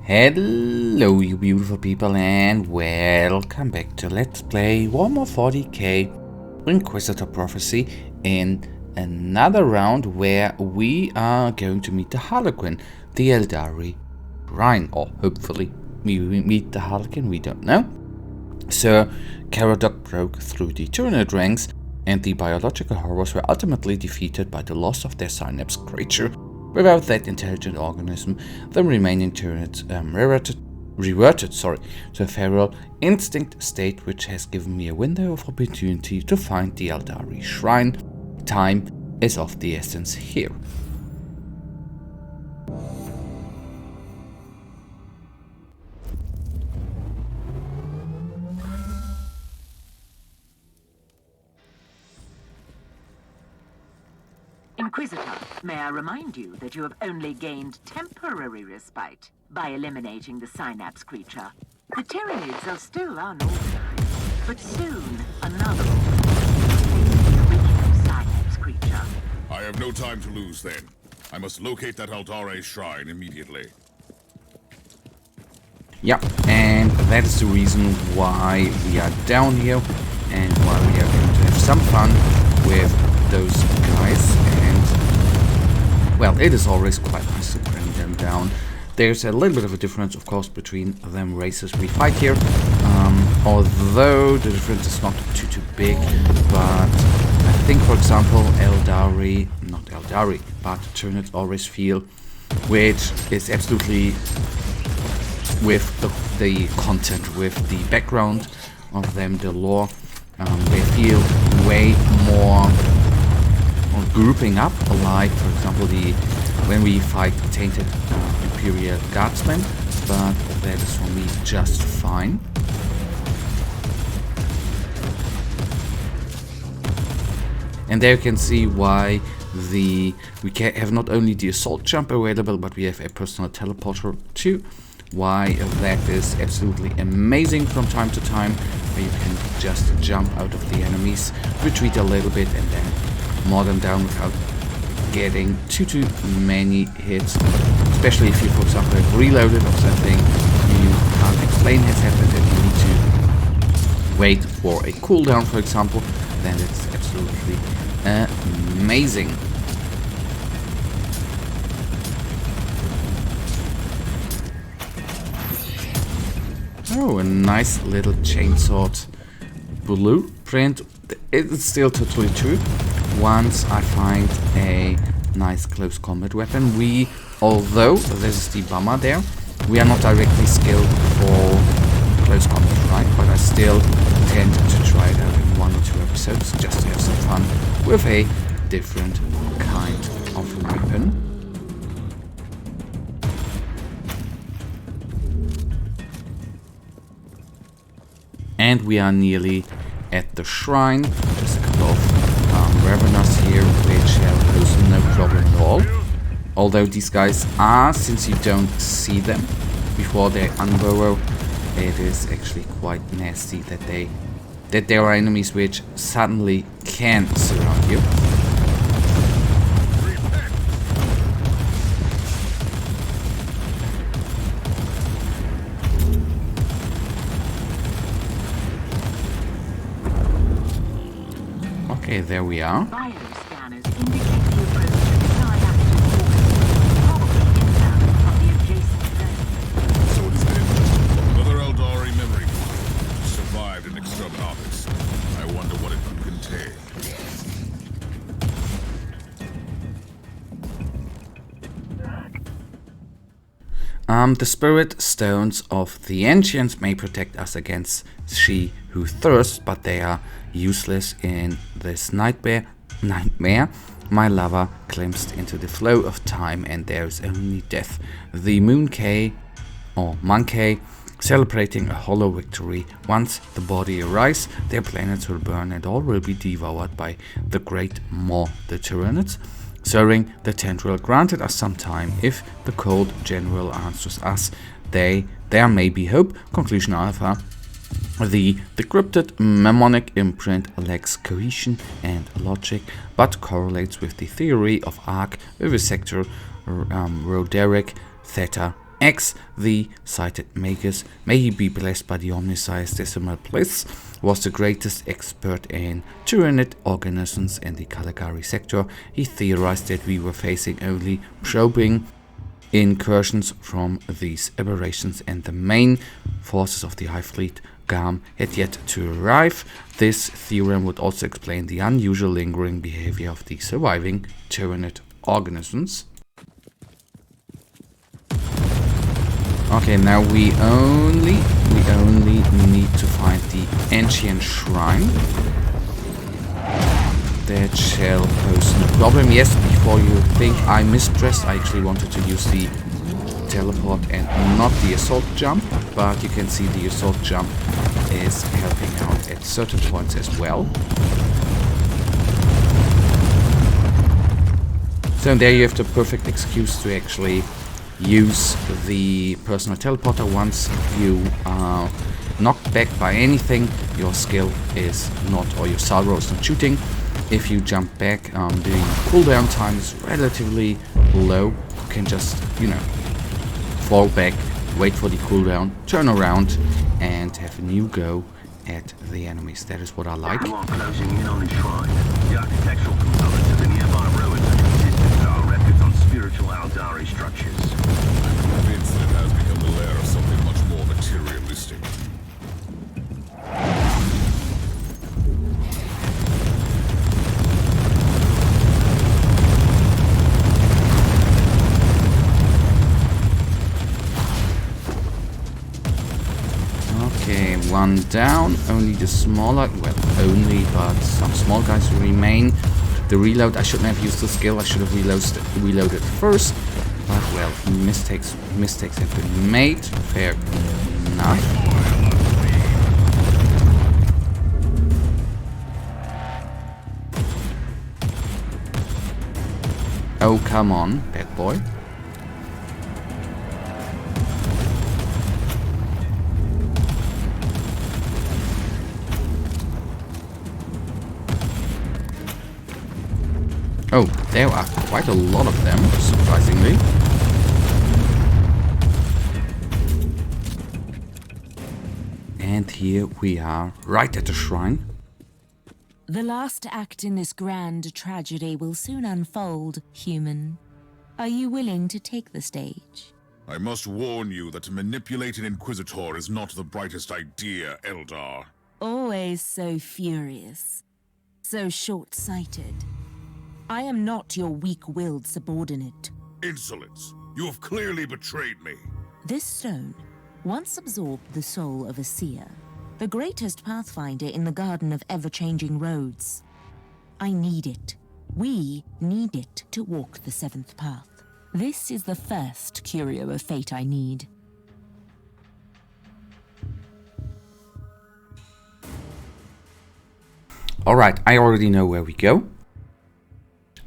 Hello you beautiful people and welcome back to Let's Play Warhammer 40k Inquisitor Prophecy in another round where we are going to meet the Harlequin, the Aeldari Shrine, or hopefully we meet the Harlequin, we don't know. Sir Caradoc broke through the Tyranid ranks and the biological horrors were ultimately defeated by the loss of their Synapse Creature. Without that intelligent organism, the remaining Tyranids reverted to a feral instinct state, which has given me a window of opportunity to find the Aeldari Shrine. Time is of the essence here. Inquisitor, may I remind you that you have only gained temporary respite by eliminating the Synapse creature. The Tyranids are still unorganized, but soon another original Synapse creature. I have no time to lose then. I must locate that Aeldari Shrine immediately. Yeah, and that is the reason why we are down here and why we are going to have some fun with those guys. And well, it is always quite nice to bring them down. There's a little bit of a difference, of course, between them races we fight here, although the difference is not too big. But I think, for example, not Aeldari, but Tyranids always feel, which is absolutely with the content, with the background of them, the lore, they feel way more grouping up, like for example when we fight tainted Imperial Guardsmen, but that is for me just fine. And there you can see why we have not only the assault jump available, but we have a personal teleporter too. Why that is absolutely amazing from time to time, where you can just jump out of the enemies, retreat a little bit, and then mow them down without getting too many hits. Especially if you, for example, have reloaded or something, you can't explain has happened and you need to wait for a cooldown, for example, then it's absolutely amazing. Oh, a nice little chainsword blueprint. It's still totally true. Once I find a nice close combat weapon, although this is the bummer there, we are not directly skilled for close combat, right? But I still tend to try it out in 1 or 2 episodes just to have some fun with a different kind of weapon. And we are nearly at the shrine. Just a couple of revenants here, which pose no problem at all. Although these guys are, since you don't see them before they unburrow, it is actually quite nasty that there are enemies which suddenly can surround you. Okay, there we are. Bioscanners indicate the approach to the high-active probably inbound from the adjacent zone. So it is then. Another Aeldari memory card. Survived an exterminatus. I wonder what it could contain. The spirit stones of the ancients may protect us against she who thirsts, but they are useless in this nightmare. My lover glimpsed into the flow of time, and there is only death. The Monkey, celebrating a hollow victory. Once the body arrives, their planets will burn and all will be devoured by the great Maw, the Tyranids. Serving the tendril granted us some time. If the cold general answers us, there may be hope. Conclusion Alpha. The decrypted mnemonic imprint lacks cohesion and logic, but correlates with the theory of arc, vivisector, Roderick, theta, X, the cited Magus, may he be blessed by the Omniscience Decimal Bliss, was the greatest expert in Tyranid organisms in the Caligari sector. He theorized that we were facing only probing incursions from these aberrations and the main forces of the High Fleet Garm had yet to arrive. This theorem would also explain the unusual lingering behavior of the surviving Tyranid organisms. Okay, now we only need to find the ancient shrine. That shall pose no problem. Yes, before you think I mispressed, I actually wanted to use the teleport and not the assault jump, but you can see the assault jump is helping out at certain points as well. So there you have the perfect excuse to actually use the personal teleporter. Once you are knocked back by anything, your skill is not, or your salvo is not shooting. If you jump back, the cooldown time is relatively low. You can just, you know, fall back, wait for the cooldown, turn around, and have a new go at the enemies. That is what I like. You are closing in on the shrine. The architectural components of the nearby ruins are consistent with our records on spiritual Aeldari structures. I'm convinced that it has become the lair of something much more materialistic. Okay, one down. Only the smaller, well, only, but some small guys remain. The reload, I shouldn't have used the skill. I should have reloaded first. But well, mistakes have been made. Fair enough. Oh, come on, bad boy. Oh, there are quite a lot of them, surprisingly. And here we are, right at the shrine. The last act in this grand tragedy will soon unfold, human. Are you willing to take the stage? I must warn you that to manipulate an Inquisitor is not the brightest idea, Eldar. Always so furious. So short-sighted. I am not your weak-willed subordinate. Insolence! You have clearly betrayed me. This stone once absorbed the soul of a seer, the greatest pathfinder in the Garden of Ever-Changing Roads. I need it. We need it to walk the seventh path. This is the first curio of fate I need. Alright, I already know where we go.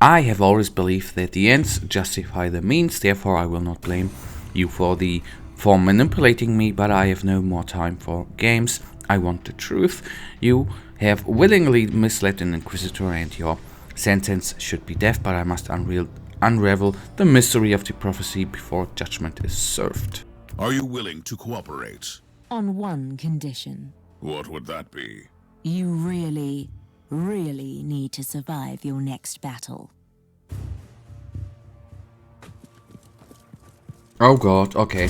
I have always believed that the ends justify the means, therefore I will not blame you for manipulating me, but I have no more time for games. I want the truth. You have willingly misled an Inquisitor and your sentence should be death, but I must unravel the mystery of the prophecy before judgment is served. Are you willing to cooperate? On one condition. What would that be? You really need to survive your next battle. Oh god, okay.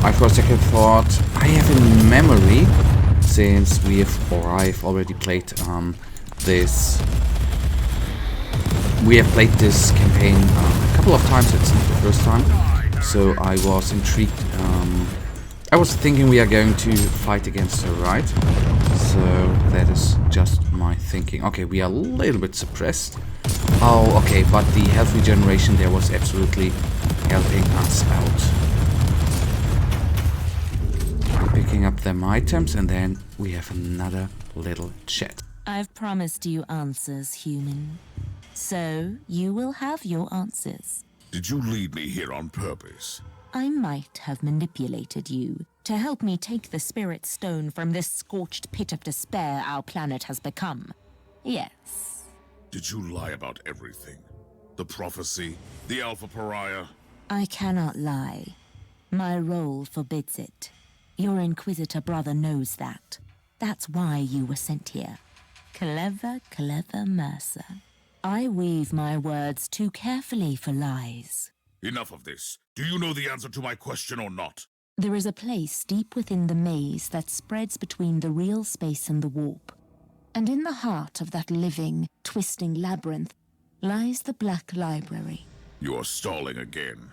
I for a second thought I have in memory, since I've already played this. We have played this campaign a couple of times. It's not the first time, so I was intrigued. I was thinking we are going to fight against her, right? So that is just my thinking. Okay, we are a little bit suppressed. Oh, okay, but the health regeneration there was absolutely helping us out. Picking up them items, and then we have another little chat. I've promised you answers, human. So you will have your answers. Did you lead me here on purpose? I might have manipulated you to help me take the spirit stone from this scorched pit of despair our planet has become. Yes. Did you lie about everything? The prophecy, the Alpha Pariah? I cannot lie. My role forbids it. Your Inquisitor brother knows that. That's why you were sent here. Clever, clever Mercer. I weave my words too carefully for lies. Enough of this. Do you know the answer to my question or not? There is a place deep within the maze that spreads between the real space and the warp. And in the heart of that living, twisting labyrinth lies the Black Library. You are stalling again.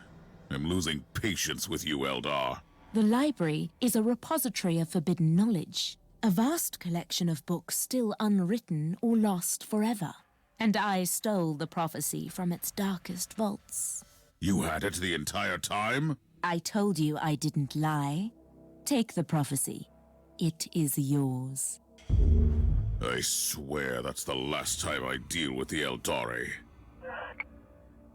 I'm losing patience with you, Eldar. The library is a repository of forbidden knowledge, a vast collection of books still unwritten or lost forever. And I stole the prophecy from its darkest vaults. You had it the entire time? I told you I didn't lie. Take the prophecy. It is yours. I swear that's the last time I deal with the Aeldari.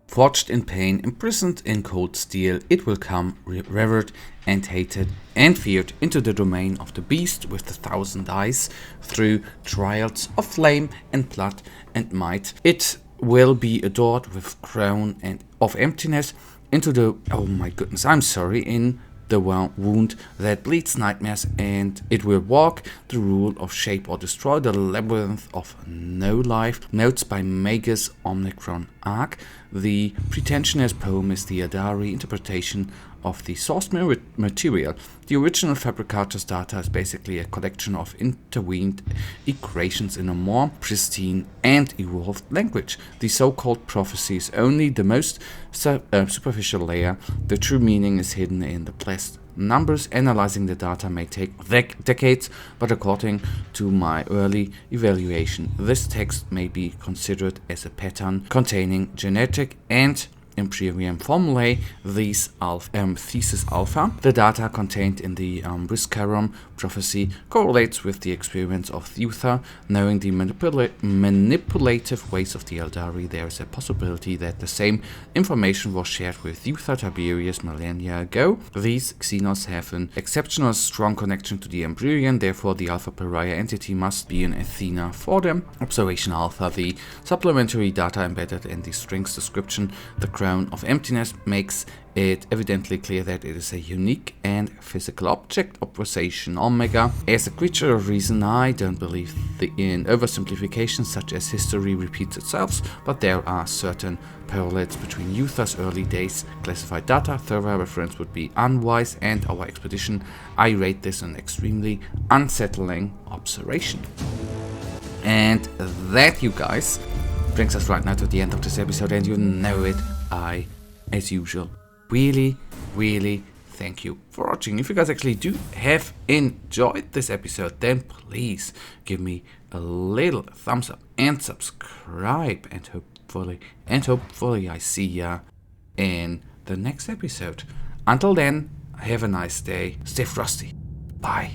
Forged in pain, imprisoned in cold steel, it will come revered and hated and feared into the domain of the beast with the 1,000 eyes through trials of flame and blood and might. It will be adored with crown and of emptiness into the, oh my goodness, I'm sorry, in the wound that bleeds nightmares, and it will walk the rule of shape or destroy the labyrinth of no life. Notes by Magus Omnicron Arc. The pretentious poem is the Aeldari interpretation of the source material. The original Fabricator's data is basically a collection of intervened equations in a more pristine and evolved language. The so-called prophecy is only the most superficial layer. The true meaning is hidden in the blessed numbers. Analyzing the data may take decades, but according to my early evaluation, this text may be considered as a pattern containing genetic and Imperium formulae, these thesis alpha. The data contained in the Briscarum prophecy correlates with the experience of Thutha. Knowing the manipulative ways of the Aeldari, there is a possibility that the same information was shared with Thutha Tiberius millennia ago. These Xenos have an exceptional strong connection to the Empyrean, therefore the Alpha Pariah entity must be an Athena for them. Observation Alpha, the supplementary data embedded in the strings description, the crown of emptiness, makes it evidently clear that it is a unique and physical object. Observation Omega, as a creature of reason, I don't believe in oversimplifications such as history repeats itself, but there are certain parallels between Thutha's early days. Classified data, thorough reference would be unwise, and our expedition. I rate this an extremely unsettling observation. And that, you guys, brings us right now to the end of this episode, and you know it, I, as usual, really thank you for watching. If you guys actually do have enjoyed this episode, then please give me a little thumbs up and subscribe, and hopefully I see ya in the next episode. Until then, have a nice day, stay frosty, bye.